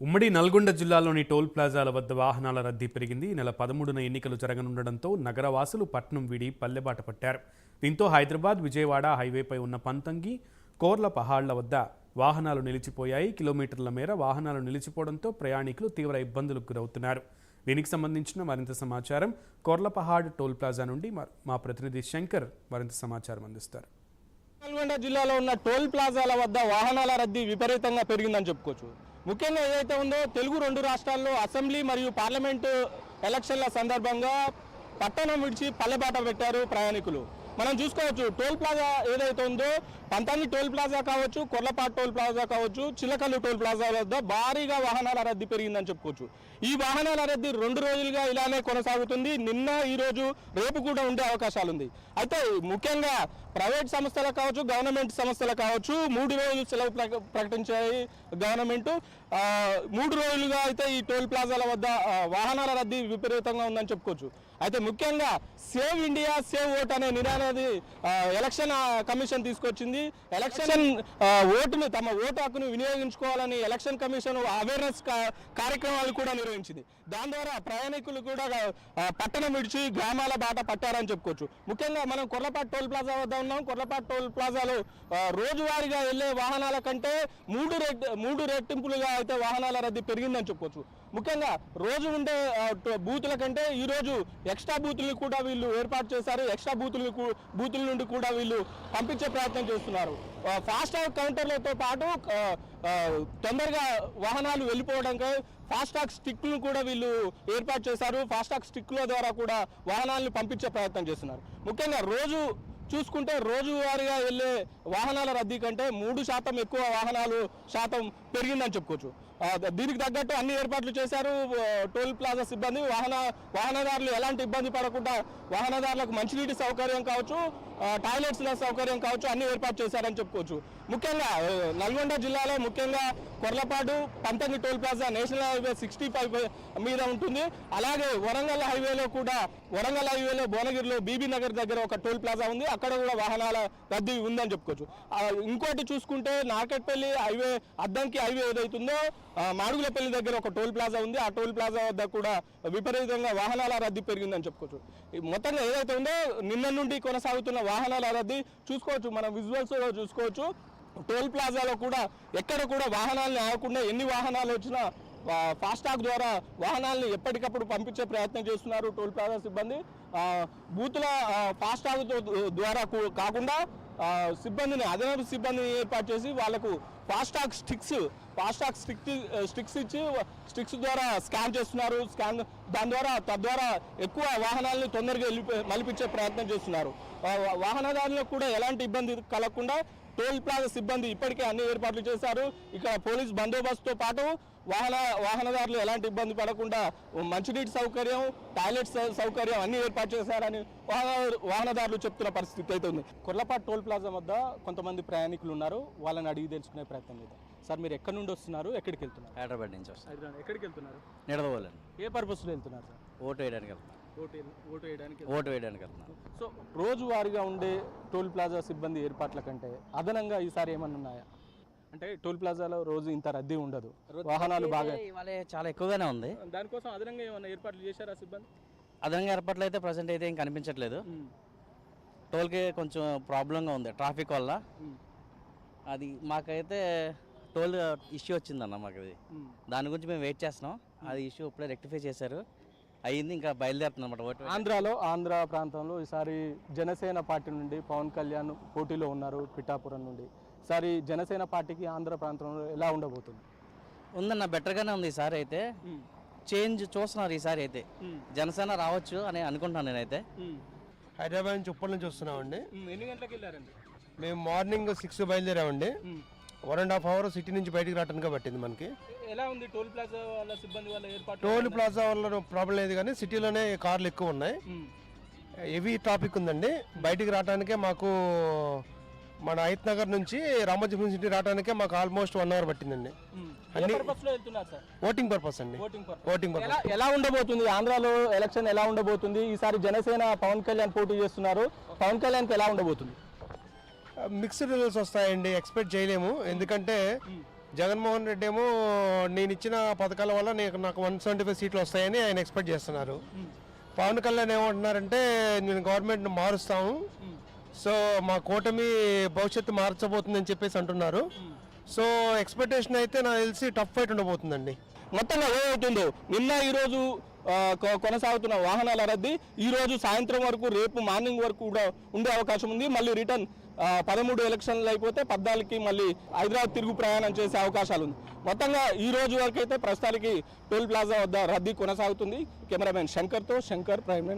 ఉమ్మడి నల్గొండ జిల్లాలోని టోల్ ప్లాజాల వద్ద వాహనాల రద్దీ పెరిగింది. నెల 13న ఎన్నికలు జరగనుండడంతో నగరవాసులు పట్నం విడి పల్లెబాట పట్టారు. దీంతో హైదరాబాద్ విజయవాడ హైవేపై ఉన్న పంతంగి కోర్ల పహాళ్ల వద్ద వాహనాలు నిలిచిపోయాయి. కిలోమీటర్ల మేర వాహనాలు నిలిచిపోవడంతో ప్రయాణికులు తీవ్ర ఇబ్బందులకు గురవుతున్నారు. దీనికి సంబంధించిన మరింత సమాచారం కోర్లపహాడ్ టోల్ ప్లాజా నుండి మా ప్రతినిధి శంకర్ మరింత సమాచారం అందిస్తారు. నల్గొండ జిల్లాలో ఉన్న టోల్ ప్లాజాల వద్ద వాహనాల రద్దీ విపరీతంగా పెరిగిందని చెప్పుకోవచ్చు. ముఖ్యంగా ఏదైతే ఉందో తెలుగు రెండు రాష్ట్రాల్లో అసెంబ్లీ మరియు పార్లమెంటు ఎలక్షన్ల సందర్భంగా పట్టణం విడిచి పల్లెబాట పెట్టారు ప్రయాణికులు. మనం చూసుకోవచ్చు టోల్ ప్లాజా ఏదైతే ఉందో పంతంగి టోల్ ప్లాజా కావచ్చు, కొర్లపాట్ టోల్ ప్లాజా కావచ్చు, చిలకల్లు టోల్ ప్లాజా వద్ద భారీగా వాహనాల రద్దీ పెరిగిందని చెప్పుకోవచ్చు. ఈ వాహనాల రద్దీ 2 రోజులుగా ఇలానే కొనసాగుతుంది. నిన్న ఈ రోజు రేపు కూడా ఉండే అవకాశాలు ఉంది. అయితే ముఖ్యంగా ప్రైవేట్ సంస్థలకు కావచ్చు, గవర్నమెంట్ సంస్థలకు కావచ్చు 3 రోజులు సెలవు ప్రకటించాయి గవర్నమెంట్. 3 రోజులుగా అయితే ఈ టోల్ ప్లాజాల వద్ద వాహనాల రద్దీ విపరీతంగా ఉందని చెప్పుకోవచ్చు. అయితే ముఖ్యంగా సేవ్ ఇండియా సేవ్ ఓట్ అనే నినాదాన్ని ఎలక్షన్ కమిషన్ తీసుకొచ్చింది. ఎలక్షన్ ఓటును తమ ఓటు హక్కును వినియోగించుకోవాలని ఎలక్షన్ కమిషన్ అవేర్నెస్ కార్యక్రమాలు కూడా నిర్వహించింది. దాని ద్వారా ప్రయాణికులు కూడా పట్టణం విడిచి గ్రామాల బాట పట్టారని చెప్పుకోవచ్చు. ముఖ్యంగా మనం కొర్లపాట్ టోల్ ప్లాజా వద్ద ఉన్నాం. కొర్లపాట్ టోల్ ప్లాజాలో రోజువారీగా వెళ్లే వాహనాల కంటే 3 రెట్టింపులుగా అయితే వాహనాల రద్దీ పెరిగిందని చెప్పుకోవచ్చు. ముఖ్యంగా రోజు ఉండే బూతుల కంటే ఈ రోజు ఎక్స్ట్రా బూతులు కూడా వీళ్ళు ఏర్పాటు చేశారు. ఎక్స్ట్రా బూతుల నుండి కూడా వీళ్ళు పంపించే ప్రయత్నం చేస్తున్నారు. ఫాస్టాగ్ కౌంటర్లతో పాటు తొందరగా వాహనాలు వెళ్ళిపోవడానికి ఫాస్టాగ్ స్టిక్లను కూడా వీళ్ళు ఏర్పాటు చేశారు. ఫాస్టాగ్ స్టిక్ల ద్వారా కూడా వాహనాలను పంపించే ప్రయత్నం చేస్తున్నారు. ముఖ్యంగా రోజు చూసుకుంటే రోజువారీగా వెళ్ళే వాహనాల రద్దీ కంటే 3% ఎక్కువ వాహనాలు శాతం పెరిగిందని చెప్పుకోవచ్చు. దీనికి తగ్గట్టు అన్ని ఏర్పాట్లు చేశారు టోల్ ప్లాజా సిబ్బంది. వాహనదారులు ఎలాంటి ఇబ్బంది పడకుండా వాహనదారులకు మంచినీటి సౌకర్యం కావచ్చు, టాయిలెట్స్ల సౌకర్యం కావచ్చు అన్ని ఏర్పాటు చేశారని చెప్పుకోవచ్చు. ముఖ్యంగా నల్గొండ జిల్లాలో ముఖ్యంగా Korlapahad Panthangi toll plaza national highway 65 మీద ఉంటుంది. అలాగే వరంగల్ హైవేలో భువనగిరిలో బీబీ నగర్ దగ్గర ఒక టోల్ ప్లాజా ఉంది. అక్కడ కూడా వాహనాల రద్దీ ఉందని చెప్పుకోవచ్చు. ఇంకోటి చూసుకుంటే నార్కెట్పల్లి హైవే అద్దంకి హైవే ఏదైతుందో మాడుగులపల్లి దగ్గర ఒక టోల్ ప్లాజా ఉంది. ఆ టోల్ ప్లాజా వద్ద కూడా విపరీతంగా వాహనాల రద్దీ పెరిగిందని చెప్పుకోవచ్చు. మొత్తంగా ఏదైతే ఉందో నిన్న నుండి కొనసాగుతున్న వాహనాల రద్దీ చూసుకోవచ్చు. మనం విజువల్స్ చూసుకోవచ్చు. టోల్ ప్లాజాలో కూడా ఎక్కడ కూడా వాహనాలను ఆగకుండా ఎన్ని వాహనాలు వచ్చినా ఫాస్టాగ్ ద్వారా వాహనాలను ఎప్పటికప్పుడు పంపించే ప్రయత్నం చేస్తున్నారు టోల్ ప్లాజా సిబ్బంది. బూతుల ఫాస్టాగ్ ద్వారా కాకుండా సిబ్బందిని అదనపు సిబ్బందిని ఏర్పాటు చేసి వాళ్లకు ఫాస్టాగ్ స్టిక్స్ ఇచ్చి స్టిక్స్ ద్వారా స్కాన్ చేస్తున్నారు. తద్వారా ఎక్కువ వాహనాలను తొందరగా మలిపించే ప్రయత్నం చేస్తున్నారు. వాహనదారులకు కూడా ఎలాంటి ఇబ్బంది కలగకుండా టోల్ ప్లాజా సిబ్బంది ఇప్పటికే అన్ని ఏర్పాట్లు చేశారు. ఇక్కడ పోలీస్ బందోబస్తుతో పాటు వాహనదారులు ఎలాంటి ఇబ్బంది పడకుండా మంచినీటి సౌకర్యం, టాయిలెట్స్ సౌకర్యం అన్ని ఏర్పాటు చేశారని వాహనదారులు చెప్తున్న పరిస్థితి అయితే ఉంది. కొర్లపాట్ టోల్ ప్లాజా వద్ద కొంతమంది ప్రయాణికులు ఉన్నారు. వాళ్ళని అడిగి తెలుసుకునే ప్రయత్నం చేద్దాం. సార్, మీరు ఎక్కడి నుండి వస్తున్నారు, ఎక్కడికి వెళ్తున్నారు? హైదరాబాద్ నుంచి వస్తారు. హైదరాబాద్ ఎక్కడికి వెళ్తున్నారు? నిడదవోలని. ఏ పర్పస్లో వెళ్తున్నారు సార్? ఓటు వేయడానికి వెళ్తున్నారు. ఓటు వేయడానికి వెళ్తున్నారు. సో రోజువారీగా ఉండే టోల్ ప్లాజా సిబ్బంది ఏర్పాట్ల కంటే అదనంగా ఈసారి ఏమన్నా ఉన్నాయా? అంటే టోల్ ప్లాజాలో రోజు ఇంత రద్దీ ఉండదు, వాహనాలు బాగా చాలా ఎక్కువగానే ఉంది. దానికోసం అదనంగా ఏమన్నా ఏర్పాట్లు చేశారా సిబ్బంది? అదనంగా ఏర్పాట్లు అయితే ప్రజెంట్ అయితే ఏం కనిపించట్లేదు. టోల్కి కొంచెం ప్రాబ్లంగా ఉంది ట్రాఫిక్ వల్ల. అది మాకైతే టోల్ ఇష్యూ వచ్చిందన్న మాకు. అది దాని గురించి మేము వెయిట్ చేస్తున్నాం. అది ఇష్యూ ఇప్పుడే రెక్టిఫై చేశారు, అయ్యింది. ఇంకా బయలుదేరుతుంది అనమాట. ఆంధ్ర ప్రాంతంలో ఈసారి జనసేన పార్టీ నుండి పవన్ కళ్యాణ్ పోటీలో ఉన్నారు పిఠాపురం నుండి. ఈసారి జనసేన పార్టీకి ఆంధ్ర ప్రాంతంలో ఎలా ఉండబోతుంది? ఉందన్న, బెటర్గానే ఉంది ఈసారి అయితే. చేంజ్ చూస్తున్నారు ఈసారి అయితే. జనసేన రావచ్చు అని అనుకుంటున్నాను నేనైతే. హైదరాబాద్ నుంచి ఉప్పల్ నుంచి వస్తున్నామండి. ఎన్ని గంటలకు వెళ్ళారండి? మేము మార్నింగ్ 6 బయలుదేరామండి. 1.5 hour సిటీ నుంచి బయటికి రావడానికి పట్టింది మనకి. ఎలా ఉంది టోల్ ప్లాజా వాళ్ళ సిబ్బంది వాళ్ళ ఏర్పాటు? టోల్ ప్లాజా వల్ల ప్రాబ్లం లేదు, కానీ సిటీలోనే కార్లు ఎక్కువ ఉన్నాయి. హెవీ ట్రాఫిక్ ఉందండి. బయటికి రావడానికే మాకు మన హైత్ నగర్ నుంచి రామోజీఫిల్మ్ సిటీ రావడానికే మాకు ఆల్మోస్ట్ 1 hour పట్టిందండి. ఓటింగ్ పర్పస్ అండి. Voting purpose. ఎలా ఉండబోతుంది ఆంధ్రాలో ఎలక్షన్? ఎలా ఉండబోతుంది ఈసారి? జనసేన పవన్ కళ్యాణ్ పోటీ చేస్తున్నారు. పవన్ కళ్యాణ్కి ఎలా ఉండబోతుంది? మిక్స్డ్ రిజల్ట్స్ వస్తాయండి, ఎక్స్పెక్ట్ చేయలేము. ఎందుకంటే జగన్మోహన్ రెడ్డి ఏమో నేను ఇచ్చిన పథకాల వల్ల నాకు 175 సీట్లు వస్తాయని ఆయన ఎక్స్పెక్ట్ చేస్తున్నారు. పవన్ కళ్యాణ్ ఏమంటున్నారంటే నేను గవర్నమెంట్ని మారుస్తాము, సో మా కూటమి భవిష్యత్తు మార్చబోతుందని చెప్పేసి అంటున్నారు. సో ఎక్స్పెక్టేషన్ అయితే నాకు తెలిసి టఫ్ ఫైట్ ఉండబోతుందండి. మొత్తంగా ఏమవుతుందో నిన్న ఈరోజు కొనసాగుతున్న వాహనాల రద్దీ ఈరోజు సాయంత్రం వరకు, రేపు మార్నింగ్ వరకు కూడా ఉండే అవకాశం ఉంది. మళ్ళీ రిటర్న్ 13 ఎలక్షన్లు అయిపోతే 14కి మళ్ళీ హైదరాబాద్ తిరుగు ప్రయాణం చేసే అవకాశాలు ఉంది. మొత్తంగా ఈ రోజు వరకు అయితే ప్రస్తుతానికి టోల్ ప్లాజా వద్ద రద్దీ కొనసాగుతుంది. కెమెరామెన్ శంకర్తో శంకర్, ప్రైమ్.